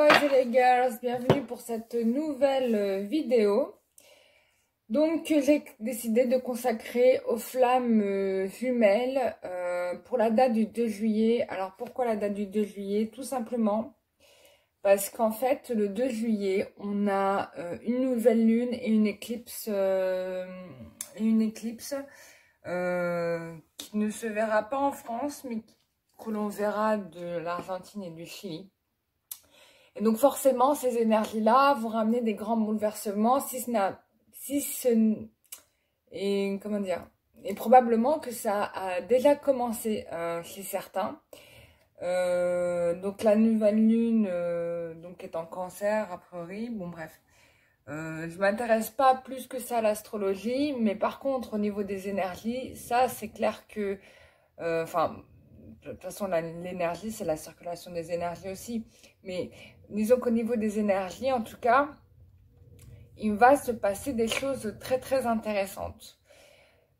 boys et les girls, bienvenue pour cette nouvelle vidéo. Donc j'ai décidé de consacrer aux flammes jumelles pour la date du 2 juillet. Alors pourquoi la date du 2 juillet? Tout simplement parce qu'en fait le 2 juillet on a une nouvelle lune et une éclipse, qui ne se verra pas en France mais que l'on verra de l'Argentine et du Chili. Et donc forcément, ces énergies-là vont ramener des grands bouleversements, et probablement que ça a déjà commencé chez certains. Donc la nouvelle lune donc est en Cancer a priori. Bon bref, je m'intéresse pas plus que ça à l'astrologie, mais par contre au niveau des énergies, ça c'est clair que, de toute façon, l'énergie, c'est la circulation des énergies aussi. Mais disons qu'au niveau des énergies, en tout cas, il va se passer des choses très, très intéressantes.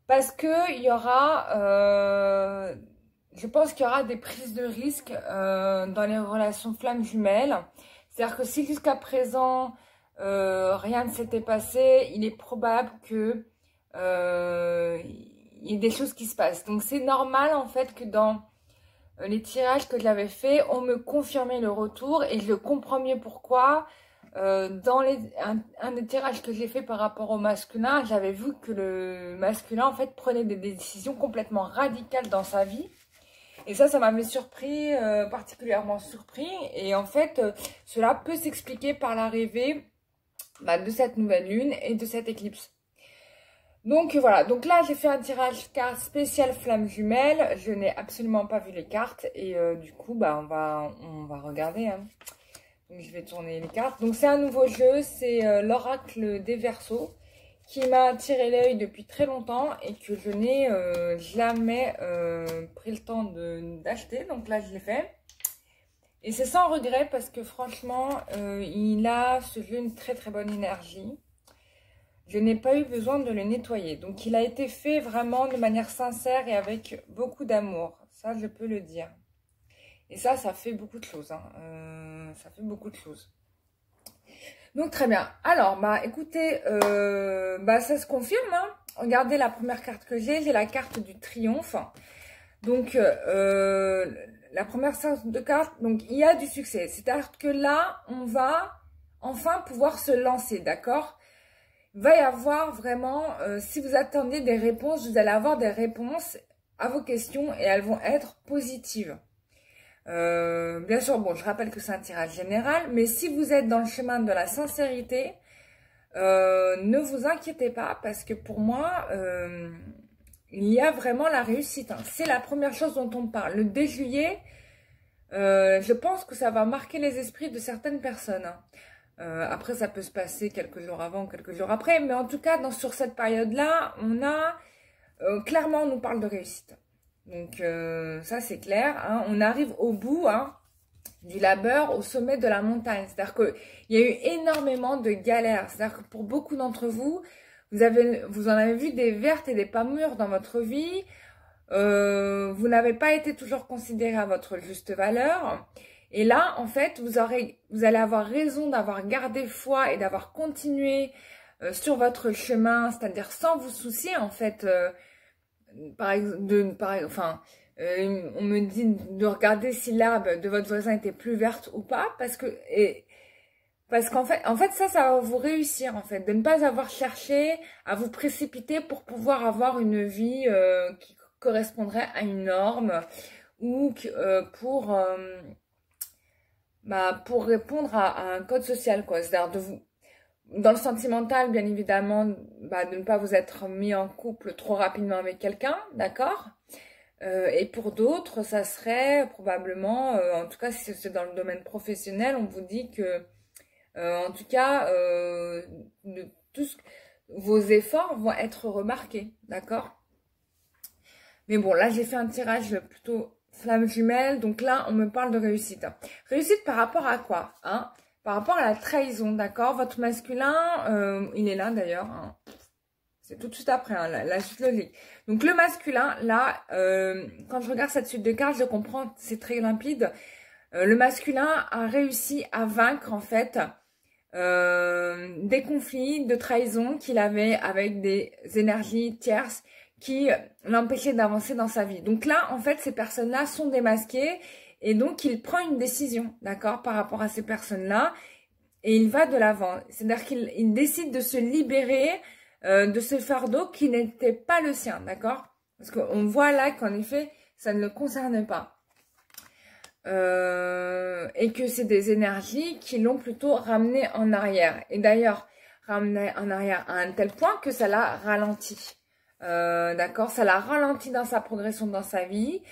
Parce que il y aura, je pense qu'il y aura des prises de risques dans les relations flammes jumelles. C'est-à-dire que si jusqu'à présent, rien ne s'était passé, il est probable que il y ait des choses qui se passent. Donc, c'est normal, en fait, que dans les tirages que j'avais fait, on me confirmait le retour et je comprends mieux pourquoi. Dans un des tirages que j'ai fait par rapport au masculin, j'avais vu que le masculin en fait prenait des décisions complètement radicales dans sa vie. Et ça m'avait surpris, particulièrement surpris. Et en fait, cela peut s'expliquer par l'arrivée de cette nouvelle lune et de cette éclipse. Donc voilà, donc là j'ai fait un tirage carte spécial flamme jumelle. Je n'ai absolument pas vu les cartes et du coup on va regarder. Hein. Donc je vais tourner les cartes. Donc c'est un nouveau jeu, c'est l'oracle des Verseaux qui m'a attiré l'œil depuis très longtemps et que je n'ai jamais pris le temps d'acheter. Donc là je l'ai fait. Et c'est sans regret parce que franchement il a ce jeu une très très bonne énergie. Je n'ai pas eu besoin de le nettoyer. Donc, il a été fait vraiment de manière sincère et avec beaucoup d'amour. Ça, je peux le dire. Et ça fait beaucoup de choses. Hein. Ça fait beaucoup de choses. Donc, très bien. Alors, écoutez, ça se confirme. Hein. Regardez la première carte que j'ai. J'ai la carte du triomphe. Donc, la première sorte de carte, donc, il y a du succès. C'est-à-dire que là, on va enfin pouvoir se lancer, d'accord ? Il va y avoir vraiment, si vous attendez des réponses, vous allez avoir des réponses à vos questions et elles vont être positives. Bien sûr, bon, je rappelle que c'est un tirage général, mais si vous êtes dans le chemin de la sincérité, ne vous inquiétez pas parce que pour moi, il y a vraiment la réussite. Hein. C'est la première chose dont on parle. Le 2 juillet, je pense que ça va marquer les esprits de certaines personnes. Hein. Après, ça peut se passer quelques jours avant, quelques jours après. Mais en tout cas, sur cette période-là, on a... clairement, on nous parle de réussite. Donc, ça, c'est clair. Hein. On arrive au bout du labeur, au sommet de la montagne. C'est-à-dire qu'il y a eu énormément de galères. C'est-à-dire que pour beaucoup d'entre vous, vous en avez vu des vertes et des pas mûres dans votre vie. Vous n'avez pas été toujours considéré à votre juste valeur. Et là, en fait, vous allez avoir raison d'avoir gardé foi et d'avoir continué sur votre chemin, c'est-à-dire sans vous soucier, en fait, on me dit de regarder si l'herbe de votre voisin était plus verte ou pas, parce qu'en fait, ça va vous réussir, en fait, de ne pas avoir cherché à vous précipiter pour pouvoir avoir une vie qui correspondrait à une norme ou pour répondre à un code social, quoi. C'est-à-dire dans le sentimental, bien évidemment, de ne pas vous être mis en couple trop rapidement avec quelqu'un, d'accord? Et pour d'autres, ça serait probablement, en tout cas si c'est dans le domaine professionnel, on vous dit que, en tout cas, vos efforts vont être remarqués, d'accord? Mais bon, là j'ai fait un tirage plutôt flamme jumelle, donc là on me parle de réussite. Réussite par rapport à quoi, hein? Par rapport à la trahison, d'accord? Votre masculin, il est là d'ailleurs, hein. C'est tout de suite après, hein, la suite logique. Donc le masculin, là, quand je regarde cette suite de cartes, je comprends, c'est très limpide. Le masculin a réussi à vaincre en fait des conflits de trahison qu'il avait avec des énergies tierces qui l'empêchaient d'avancer dans sa vie. Donc là, en fait, ces personnes-là sont démasquées et donc il prend une décision, d'accord, par rapport à ces personnes-là et il va de l'avant. C'est-à-dire qu'il décide de se libérer de ce fardeau qui n'était pas le sien, d'accord? Parce qu'on voit là qu'en effet, ça ne le concerne pas. Et que c'est des énergies qui l'ont plutôt ramené en arrière. Et d'ailleurs, ramené en arrière à un tel point que ça l'a ralenti. D'accord? Ça l'a ralenti dans sa progression dans sa vie.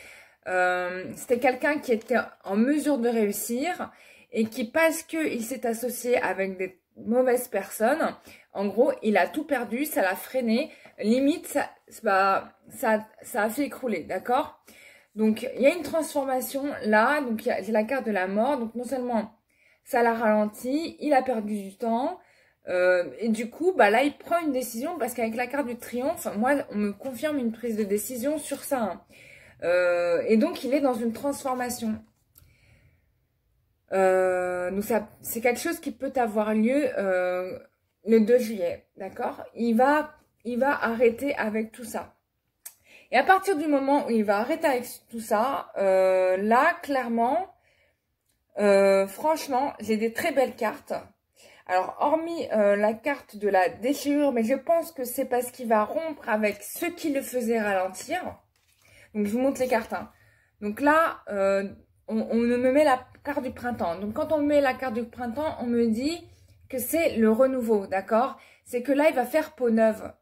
C'était quelqu'un qui était en mesure de réussir et qui, parce qu'il s'est associé avec des mauvaises personnes, en gros, il a tout perdu, ça l'a freiné. Limite, ça a fait écrouler, d'accord? Donc, il y a une transformation là. Donc, j'ai la carte de la mort. Donc, non seulement ça l'a ralenti, il a perdu du temps. Et du coup, bah là, il prend une décision parce qu'avec la carte du triomphe, moi, on me confirme une prise de décision sur ça. Hein. Et donc, il est dans une transformation. Donc, c'est quelque chose qui peut avoir lieu le 2 juillet. D'accord? Il va arrêter avec tout ça. Et à partir du moment où il va arrêter avec tout ça, là, clairement, franchement, j'ai des très belles cartes. Alors, hormis la carte de la déchirure, mais je pense que c'est parce qu'il va rompre avec ce qui le faisait ralentir. Donc, je vous montre les cartes. Hein. Donc là, on me met la carte du printemps. Donc, quand on me met la carte du printemps, on me dit que c'est le renouveau, d'accord? C'est que là, il va faire peau neuve.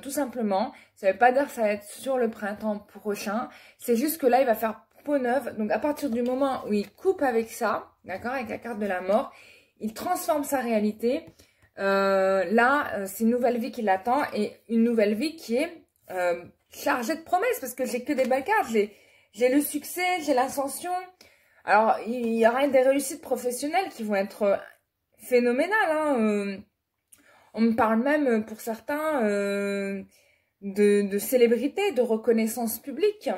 Tout simplement, ça ne veut pas dire que ça va être sur le printemps prochain, c'est juste que là, il va faire peau neuve. Donc, à partir du moment où il coupe avec ça, d'accord, avec la carte de la mort, il transforme sa réalité. Là, c'est une nouvelle vie qui l'attend et une nouvelle vie qui est chargée de promesses parce que j'ai que des belles cartes. J'ai le succès, j'ai l'ascension. Alors, il y aura des réussites professionnelles qui vont être phénoménales, hein. On me parle même, pour certains, de célébrité, de reconnaissance publique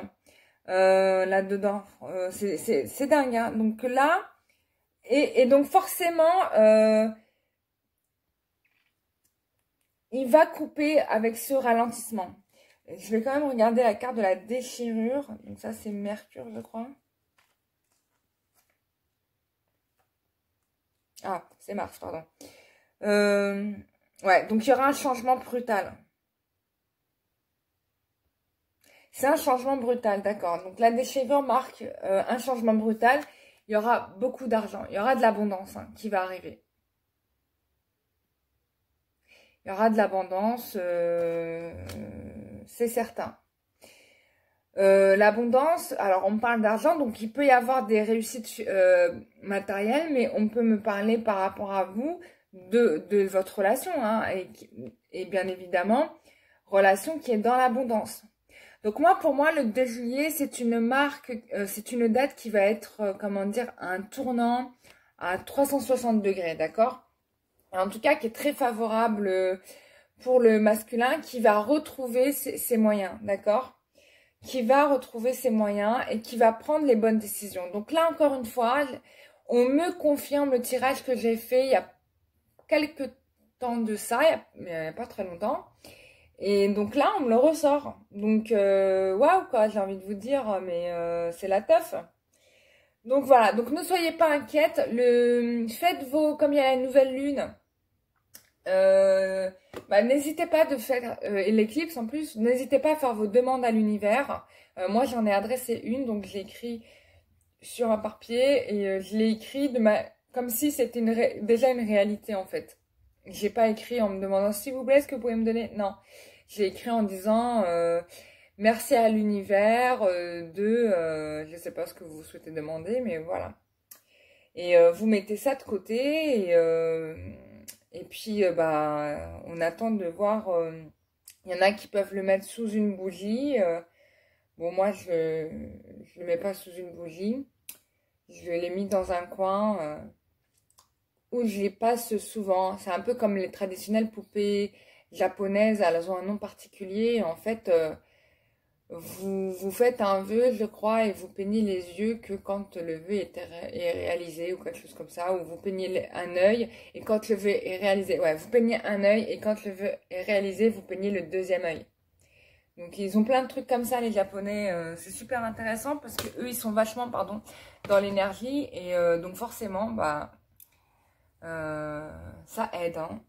là-dedans. C'est dingue. Hein. Donc là, et donc forcément, il va couper avec ce ralentissement. Je vais quand même regarder la carte de la déchirure. Donc ça, c'est Mercure, je crois. Ah, c'est Mars, pardon. Ouais, donc il y aura un changement brutal. C'est un changement brutal, d'accord. Donc la déchirure marque un changement brutal. Il y aura beaucoup d'argent. Il y aura de l'abondance hein, qui va arriver. Il y aura de l'abondance, c'est certain. L'abondance, alors on parle d'argent, donc il peut y avoir des réussites matérielles, mais on peut me parler par rapport à vous de votre relation, hein, et bien évidemment, relation qui est dans l'abondance. Donc moi, pour moi, le 2 juillet, c'est une marque, c'est une date qui va être, comment dire, un tournant à 360 degrés, d'accord? En tout cas, qui est très favorable pour le masculin, qui va retrouver ses moyens, d'accord? Qui va retrouver ses moyens et qui va prendre les bonnes décisions. Donc là, encore une fois, on me confirme le tirage que j'ai fait il y a quelques temps de ça, il n'y a pas très longtemps. Et donc là, on me le ressort. Donc, waouh, quoi, j'ai envie de vous dire, mais c'est la teuf. Donc voilà, donc ne soyez pas inquiètes. Faites comme il y a la nouvelle lune, n'hésitez pas de faire, et l'éclipse en plus, n'hésitez pas à faire vos demandes à l'univers. Moi, j'en ai adressé une, donc je l'ai écrit sur un papier et je l'ai écrit comme si c'était déjà une réalité en fait. J'ai pas écrit en me demandant s'il vous plaît, est-ce que vous pouvez me donner? Non, j'ai écrit en disant merci à l'univers je sais pas ce que vous souhaitez demander, mais voilà. Et vous mettez ça de côté et puis on attend de voir. Il y en a qui peuvent le mettre sous une bougie. Bon, moi je le mets pas sous une bougie. Je l'ai mis dans un coin où je les passe souvent. C'est un peu comme les traditionnelles poupées japonaises. Elles ont un nom particulier. En fait, vous faites un vœu, je crois, et vous peignez les yeux que quand le vœu est réalisé, ou quelque chose comme ça, ou vous peignez un œil, et quand le vœu est réalisé, ouais, vous peignez un œil, et quand le vœu est réalisé, vous peignez le deuxième œil. Donc ils ont plein de trucs comme ça, les Japonais, c'est super intéressant, parce que eux ils sont vachement, pardon, dans l'énergie, et donc forcément, bah, ça aide, hein.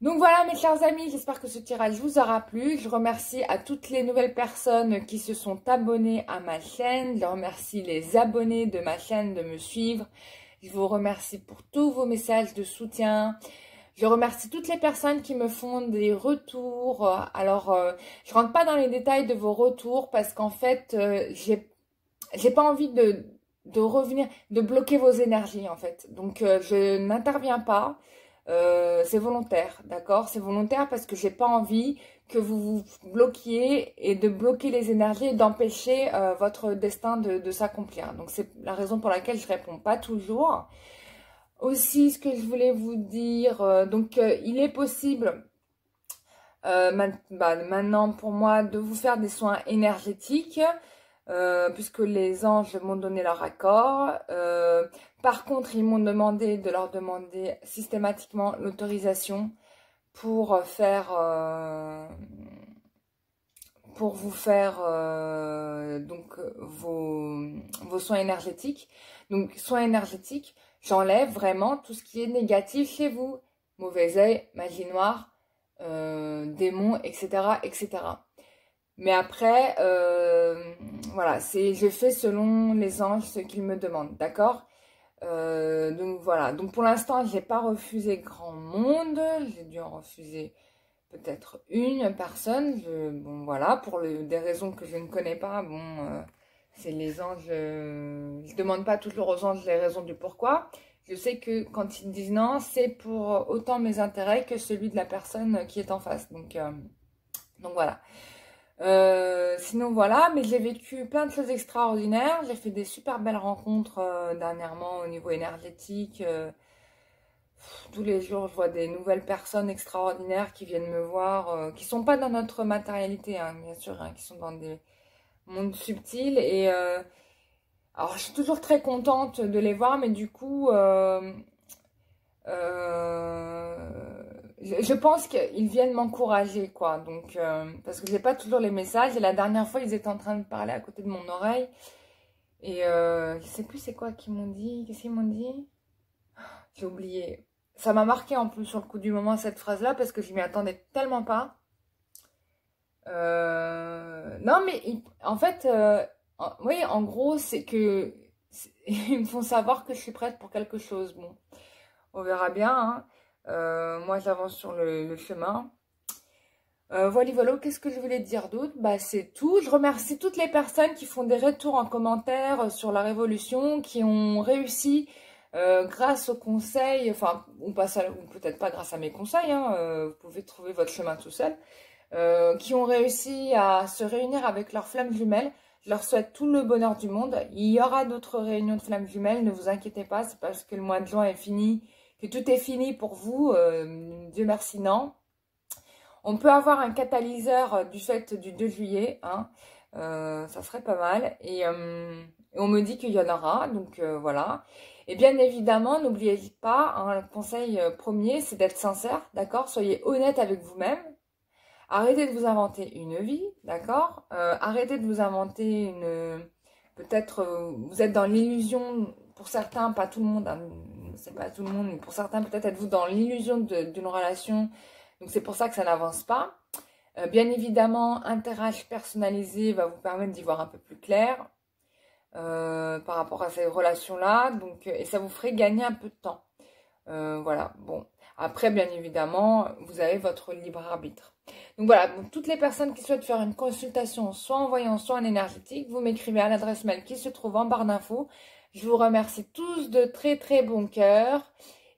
Donc voilà mes chers amis, j'espère que ce tirage vous aura plu. Je remercie à toutes les nouvelles personnes qui se sont abonnées à ma chaîne. Je remercie les abonnés de ma chaîne de me suivre. Je vous remercie pour tous vos messages de soutien. Je remercie toutes les personnes qui me font des retours. Alors, je rentre pas dans les détails de vos retours parce qu'en fait, j'ai pas envie de revenir, de bloquer vos énergies en fait. Donc, je n'interviens pas. C'est volontaire, d'accord? C'est volontaire parce que j'ai pas envie que vous vous bloquiez et de bloquer les énergies et d'empêcher votre destin de s'accomplir. Donc c'est la raison pour laquelle je réponds pas toujours. Aussi, ce que je voulais vous dire, il est possible maintenant pour moi de vous faire des soins énergétiques. Puisque les anges m'ont donné leur accord. Par contre, ils m'ont demandé de leur demander systématiquement l'autorisation pour vous faire donc vos soins énergétiques. Donc, soins énergétiques, j'enlève vraiment tout ce qui est négatif chez vous. Mauvais œil, magie noire, démons, etc., etc. Mais après, voilà, je fais selon les anges ce qu'ils me demandent, d'accord? Donc voilà, donc pour l'instant, j'ai pas refusé grand monde, j'ai dû en refuser peut-être une personne, bon voilà, pour des raisons que je ne connais pas, bon, c'est les anges, je demande pas toujours aux anges les raisons du pourquoi. Je sais que quand ils disent non, c'est pour autant mes intérêts que celui de la personne qui est en face, donc voilà. Sinon voilà, mais j'ai vécu plein de choses extraordinaires, j'ai fait des super belles rencontres dernièrement au niveau énergétique, tous les jours je vois des nouvelles personnes extraordinaires qui viennent me voir, qui sont pas dans notre matérialité, hein, bien sûr, hein, qui sont dans des mondes subtils, et alors je suis toujours très contente de les voir, mais du coup je pense qu'ils viennent m'encourager, quoi. Donc, parce que j'ai pas toujours les messages. Et la dernière fois, ils étaient en train de parler à côté de mon oreille. Et je sais plus c'est quoi qu'ils m'ont dit. Qu'est-ce qu'ils m'ont dit? J'ai oublié. Ça m'a marqué en plus sur le coup du moment cette phrase-là parce que je m'y attendais tellement pas. Non, mais en fait, oui, en gros, c'est que ils me font savoir que je suis prête pour quelque chose. Bon, on verra bien, hein. Moi j'avance sur le chemin. Voilà, qu'est-ce que je voulais dire d'autre? Bah c'est tout. Je remercie toutes les personnes qui font des retours en commentaire sur la révolution, qui ont réussi grâce aux conseils, enfin, ou peut-être pas grâce à mes conseils, hein, vous pouvez trouver votre chemin tout seul, qui ont réussi à se réunir avec leurs flammes jumelles. Je leur souhaite tout le bonheur du monde. Il y aura d'autres réunions de flammes jumelles, ne vous inquiétez pas, c'est parce que le mois de juin est fini, que tout est fini pour vous, Dieu merci, non. On peut avoir un catalyseur du fait du 2 juillet, hein, ça serait pas mal, et on me dit qu'il y en aura, donc voilà. Et bien évidemment, n'oubliez pas, hein, le conseil premier, c'est d'être sincère, d'accord? Soyez honnête avec vous-même. Arrêtez de vous inventer une vie, d'accord? Arrêtez de vous inventer peut-être, vous êtes dans l'illusion, pour certains, pas tout le monde, hein, c'est pas tout le monde, mais pour certains, peut-être êtes-vous dans l'illusion d'une relation, donc c'est pour ça que ça n'avance pas. Bien évidemment, un tirage personnalisé va vous permettre d'y voir un peu plus clair par rapport à ces relations-là, donc et ça vous ferait gagner un peu de temps. Voilà, bon. Après, bien évidemment, vous avez votre libre arbitre. Donc voilà, donc, toutes les personnes qui souhaitent faire une consultation, soit en voyant, soit en énergétique, vous m'écrivez à l'adresse mail qui se trouve en barre d'infos. Je vous remercie tous de très très bon cœur.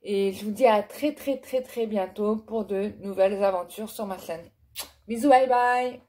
Et je vous dis à très très très très bientôt pour de nouvelles aventures sur ma chaîne. Bisous, bye bye!